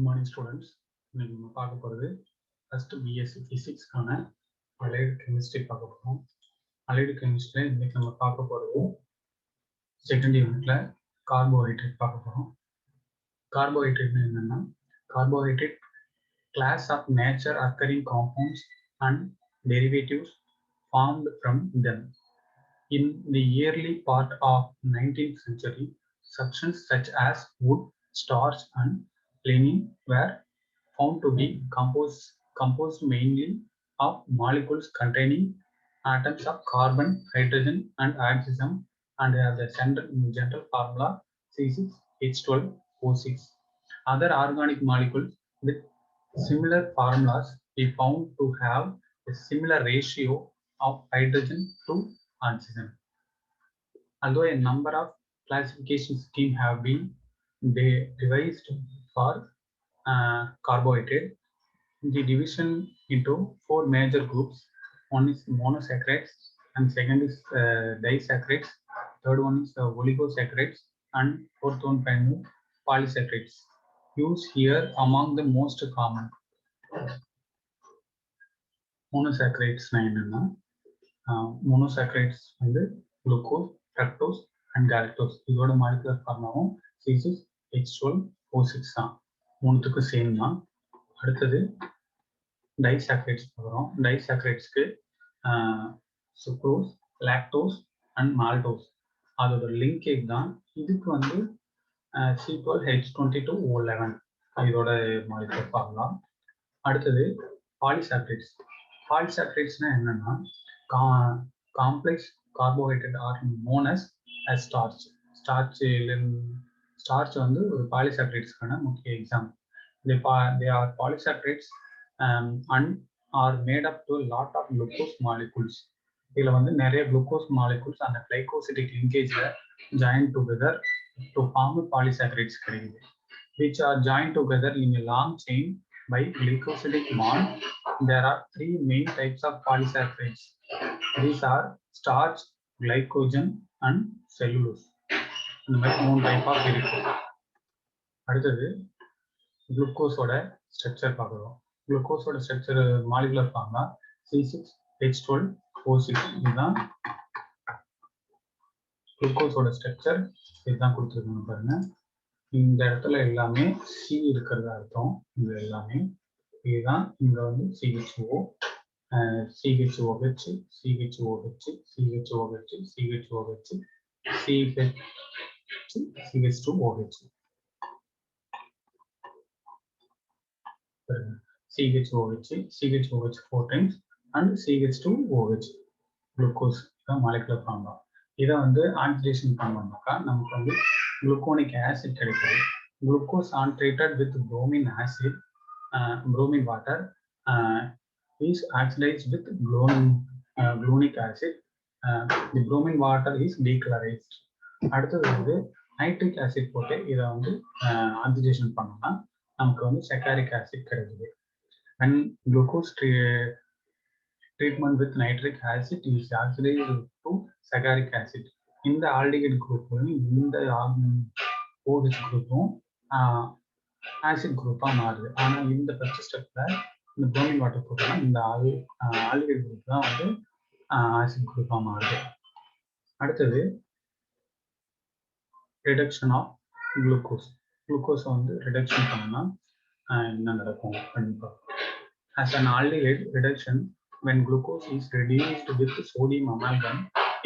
Good morning, students. இன்னைக்கு நம்ம பார்க்க போகிறது ஃபர்ஸ்ட் பிஎஸ்சி ஃபிசிக்ஸ்க்கான அலைடு கெமிஸ்ட்ரி பார்க்க போகிறோம். அலைடு கெமிஸ்ட்ரியில் இன்னைக்கு நம்ம பார்க்க போகிறது செகண்ட் யூனிட்ல கார்போஹைட்ரேட் பார்க்க போகிறோம். கார்போஹைட்ரேட்னு என்னென்னா carbohydrate class of nature occurring compounds and derivatives formed from them. In the early part of 19th century, substances such as wood, starch, and linen were found to be composed mainly of molecules containing atoms of carbon, hydrogen, and oxygen, and have the general formula C6H12O6. Other organic molecules with similar formulas we found to have a similar ratio of hydrogen to oxygen. Although a number of classification schemes have been devised for carbohydrate, the division into four major groups. One is monosaccharides, and second is disaccharides. Third one is oligosaccharides, and fourth one finally polysaccharides. Used here among the most common. Monosaccharides என்னன்னா monosaccharides வந்து glucose, fructose and galactose. இதோட molecular formula C6H12O6 தான். மூணுத்துக்கும் same தான். அடுத்தது டைசாக்கரைட்ஸ் பார்க்குறோம். டைசாக்கரைட்ஸ்க்கு sucrose, lactose and maltose அதோட linkage தான். இதுக்கு வந்து C12H22O11 இதோட molecular formula. அடுத்தது பாலிசாக்கரைட்ஸ். பாலிசாக்கரைட்ஸ்னா என்னன்னா complex carbohydrate are known as starch. Starch வந்து ஒரு பாலிசாக்கரைட்ஸ்க்கான முக்கிய example. They are polysaccharides and are made up to a lot of glucose molecules. இதில் வந்து நிறைய glucose molecules அந்த glycosidic linkageல join together to form polysaccharides கிடைக்குது, which are joined together in a long chain by glycosidic bond. There are three main types of polysaccharides. These are starch, glycogen and cellulose. இந்த மாதிரி மூணு type of இருக்கு. அடுத்தது குளுக்கோஸோட structure பார்க்குறோம். குளுக்கோஸோட structure molecular formula C6H12O6. இதுதான் குளுக்கோஸோட structure. இதுதான் கொடுத்துருக்காங்க பாருங்க. இந்த இடத்துல எல்லாமே சி இருக்கிறதா அர்த்தம். இது எல்லாமே இதுதான். இங்க வந்து CHO, CHOH, CHOH, CHOH, CHOH, CH2OH. CHOH, CHOH 4 times and CH2OH. Glucose molecular formula. இதை வந்து ஆக்சிடேஷன் பண்ணோம்னாக்கா நமக்கு வந்து குளுக்கோனிக் ஆசிட் கிடைக்குது. Glucose untreated with bromine acid, bromine water is oxidized with glunic acid. The bromine water is decolorized. அடுத்தது வந்து nitric acid போட்டு இதை வந்து ஆக்சிடேஷன் பண்ணோம்னா நமக்கு வந்து சக்காரிக் ஆசிட் கிடைக்குது. when glucose treatment with nitric acid is oxidized to saccharic acid. இந்த ஆல்டிகைட் குரூப் வந்து இந்த OH குரூப்பும் ஆசிட் குரூப்பாக மாறுது. ஆனால் இந்த ஃபர்ஸ்ட் ஸ்டெப்ல இந்த bromine வாட்டர் போட்டோம்னா இந்த ஆல்டிகைட் குரூப் தான் வந்து ஆசிட் குரூப்பாக மாறுது. அடுத்தது ரிடக்ஷன் ஆஃப் குளுக்கோஸ். குளுக்கோஸை வந்து ரிடக்ஷன் பண்ணோம்னா என்ன நடக்கும் அப்படின்னு பார்ப்போம். As an aldehyde reduction, when glucose is reduced with sodium amalgam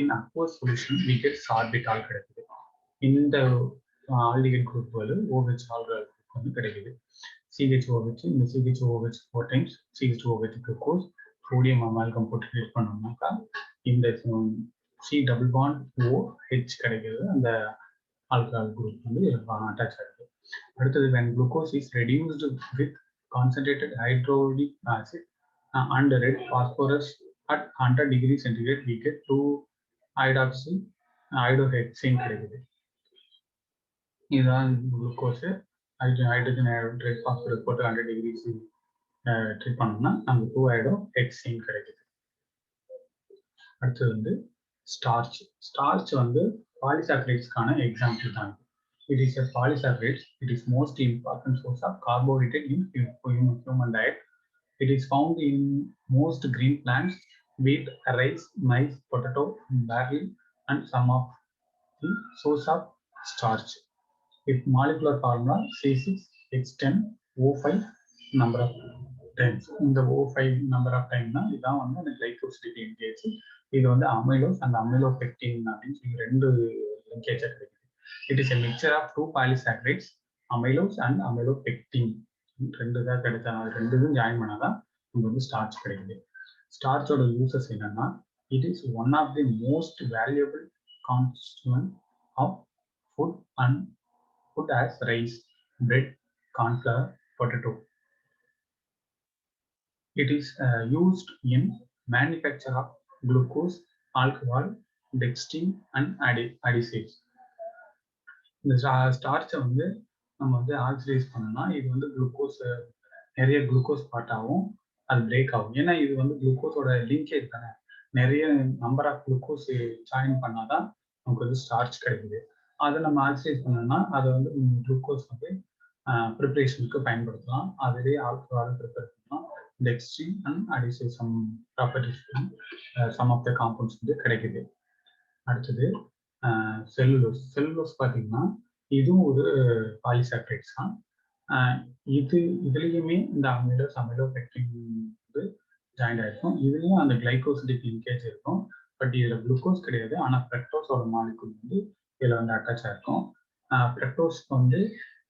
in aqueous solution, we get sorbitol கிடைக்குது. இந்த aldehyde group வந்து OH aldehyde group வந்து கிடைக்குது. CHOH, இந்த CHOH 4 times CH2OH glucose, sodium amalgam போட்டு ட்ரீட் பண்ணோம்னாக்கா இந்த C double bond OH கிடைக்குது. அந்த alcohol group வந்து அட்டாச் ஆகுது. அடுத்தது when glucose is reduced with concentrated hydrochloric acid and red phosphorus at 100 degrees centigrade, we get 2-iodohexane கிடைக்குது. இதுதான் glucose. Hydrogen red phosphorus போட்டு 100 டிகிரிஸ் ட்ரீட் பண்ணோம்னா நமக்கு 2-iodohexane கிடைக்குது. அடுத்தது வந்து ஸ்டார்ச். ஸ்டார்ச் வந்து பாலிசாக்கரைட்ஸ்க்கான எக்ஸாம்பிள் தான். It is a polysaccharide. It is most important source of carbohydrate in human diet. It is found in most green plants: wheat, rice, maize, potato, barley, and some of the source of starch. Its molecular formula C6H10O5 number of times. இந்த O5 number of time தான் இதான் வந்து அந்த glycosidic linkage. இது வந்து amylose and amylopectin அப்படின்னு சொல்லி ரெண்டு linkage கிடைக்குது. It is a mixture of two polysaccharides, amylose and amylopectin. ரெண்டு தான் கிடைச்சா ரெண்டு இதுவும் ஜாயின் பண்ணாதான் நமக்கு வந்து ஸ்டார்ச் கிடைக்குது. ஸ்டார்ச்சோட யூசஸ் என்னன்னா, it is one of the most valuable constituent of food and food as rice, bread, corn flour, potato. It is used in manufacture of glucose, alcohol, dextrin and additives. இந்த ஸ்டார்ச்சை வந்து நம்ம வந்து oxidise பண்ணோம்னா இது வந்து glucose நிறைய glucose பார்ட்டாகவும் அது break ஆகும். ஏன்னா இது வந்து குளுக்கோஸோட லிங்கேஜ் தானே, நிறைய நம்பர் ஆஃப் குளுக்கோஸ் ஜாயின் பண்ணாதான் நமக்கு வந்து ஸ்டார்ச் கிடைக்குது. அதை நம்ம ஆக்சிடைஸ் பண்ணோம்னா அதை வந்து குளுக்கோஸ் வந்து ப்ரிப்பரேஷனுக்கு பயன்படுத்தலாம். அதிலே ஆல்கஹால் ப்ரிப்பேர் பண்ணலாம். Dextrin and adhesive some properties some of the compounds வந்து கிடைக்குது. அடுத்தது செல்லுலோஸ். செல்லுலோஸ் பார்த்தீங்கன்னா இதுவும் ஒரு பாலிசாக்ரைட்ஸ் தான். இதுலேயுமே இந்த அமிலோஸ் அமிலோபெக்டின் வந்து ஜாயின் ஆயிருக்கும். இதுலேயும் அந்த கிளைகோசிடிக் லிங்கேஜ் இருக்கும். பட் இதில் குளுக்கோஸ் கிடையாது. ஆனால் ஃப்ரக்டோஸோட மாலிகுல் வந்து இதில் வந்து அட்டாச் ஆயிருக்கும். ஃப்ரக்டோஸ்க்கு வந்து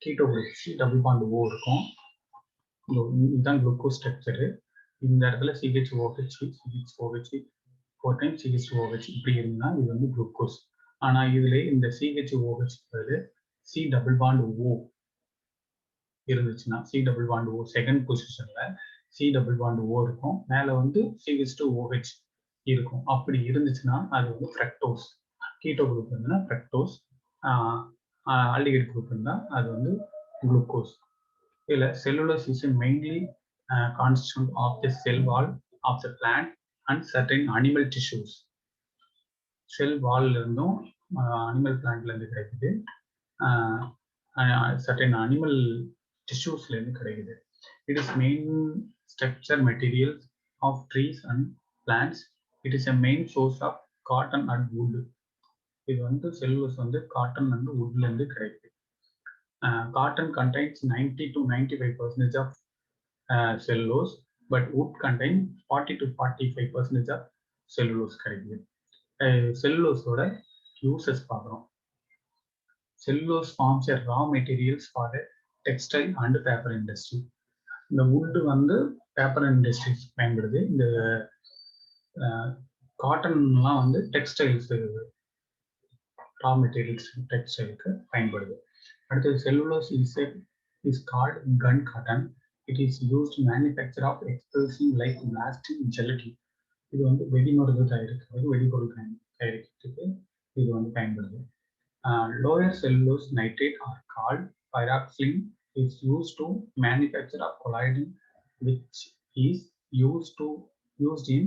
keto group double bond O இருக்கும். இதுதான் குளுக்கோஸ் ஸ்ட்ரக்சரு. இந்த இடத்துல CHOH, CHOH 4 times CH2OH இப்படி இருந்தா இது வந்து குளுக்கோஸ். ஆனா இதுல இந்த CHOH C double bond O இருந்துச்சுன்னா, C double bond O second பொசிஷன்ல C டபுள் பாண்ட் O இருக்கும், மேல வந்து CH2OH இருக்கும். அப்படி இருந்துச்சுன்னா அது வந்து ஃப்ரக்டோஸ். கீட்டோ குரூப் இருந்ததுன்னா ஃப்ரக்டோஸ், ஆல்டிஹைட் குரூப் இருந்தா அது வந்து குளுக்கோஸ். இதுல cellulose is mainly constituent of the cell wall of the plant and certain animal tissues. Cell வால்ல இருந்தும் அனிமல் பிளான்ட்ல இருந்து கிடைக்குது, certain animal tissuesல இருந்து கிடைக்குது. It is main structure materials of trees and plants. It is a main source of cotton and wood. இது வந்து cellulose வந்து cotton and வுட்ல இருந்து கிடைக்குது. Cotton contains 90 to 95% of cellulose, but wood contains 40 to 45% of cellulose கிடைக்குது. செல்லுலோஸோட uses பார்க்குறோம். Cellulose forms a raw materials for the textile and paper industry. இந்த wood வந்து பேப்பர் இண்டஸ்ட்ரீஸ் பயன்படுது. இந்த காட்டன்லாம் வந்து டெக்ஸ்டைல்ஸ் ரா மெட்டீரியல்ஸ் டெக்ஸ்டைலுக்கு பயன்படுது. அடுத்தது cellulose is called gun cotton. It is used to manufacture of explosive like blasting gelatin. இது வந்து வெடிமருந்து தயாரிக்கிறது, வெடிபொருள் தயாரிக்கிறதுக்கு இது வந்து பயன்படுது. Lower cellulose nitrate are called pyroxene is used to manufacture of colliding, which is used in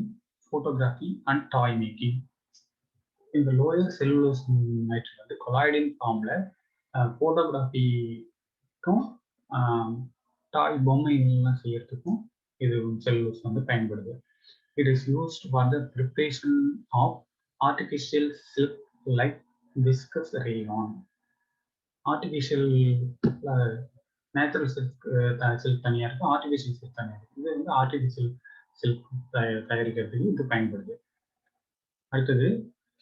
photography and toy making. இந்த lower cellulose nitrate வந்து கொலாய்டின் ஃபார்ம்ல போட்டோகிராஃபிக்கும் டாய் பொம்மைகள்லாம் செய்யறதுக்கும் இது செல்லுலோஸ் வந்து பயன்படுது. It is used for the preparation of artificial silk like viscose rayon. Artificial natural silk தனியா இருக்கு, artificial silk தனியா இருக்கு. இது வந்து artificial silk தயாரிக்கிறதுக்கு இது பயன்படுது. அடுத்தது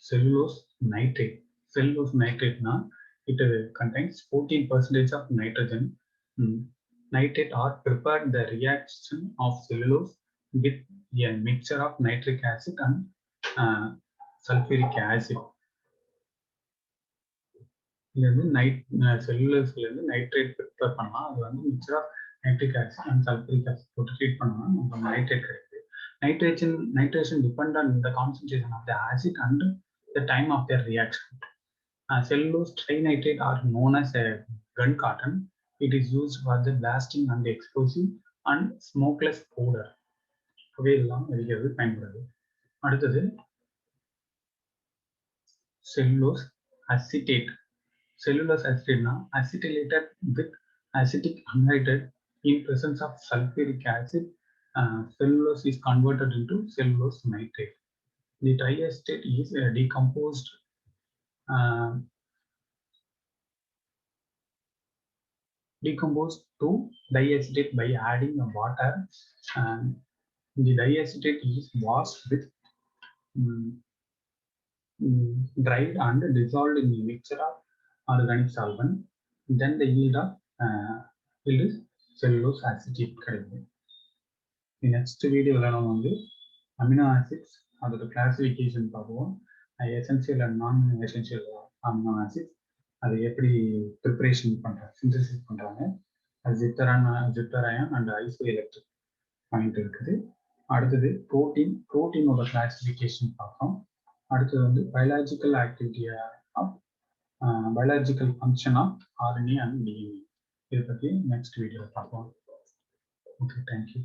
செல்லுலோஸ் நைட்ரேட். செல்லுலோஸ் நைட்ரேட்னா it contains 14% of nitrogen. Nitrate are prepared the reaction of cellulose with a mixture of nitric acid and sulfuric acid. இது வந்து செல்லுலோஸ்ல இருந்து நைட்ரேட் ப்ரிப்பேர் பண்ணா அது வந்து mixture of nitric acid and sulphuric acid போட்டு treat பண்ணா நமக்கு நைட்ரேட் கிடைக்குது. Nitration depend on the concentration of the acid and the time of their reaction. Cellulose trinitrate are known as a gun cotton. It is used for the blasting and the explosive and smokeless powder. இவையெல்லாம் எரிக்கிறது பயன்படுது. அடுத்தது cellulose acetate. cellulose acetate na acetylated with acetic anhydride in presence of sulfuric acid. Cellulose is converted into cellulose nitrate. The triacetate is decomposed to diacetate by adding water. The diacetate is washed with dried and dissolved in a mixture of organic solvent. Then the yield is cellulose acetate. The next video நம்ம வந்து amino acids அதோட classification பார்ப்போம். Essential and non essential amino acids அதை எப்படி preparation பண்ணுறாங்க, synthesis பண்ணுறாங்க, zwitterion and isoelectric point இருக்குது. அடுத்தது புரோட்டீனோட கிளாசிஃபிகேஷன் பார்ப்போம். அடுத்தது வந்து biological activity of biological function of RNA and DNA. இதை பற்றி நெக்ஸ்ட் வீடியோவில் பார்ப்போம். Okay, thank you.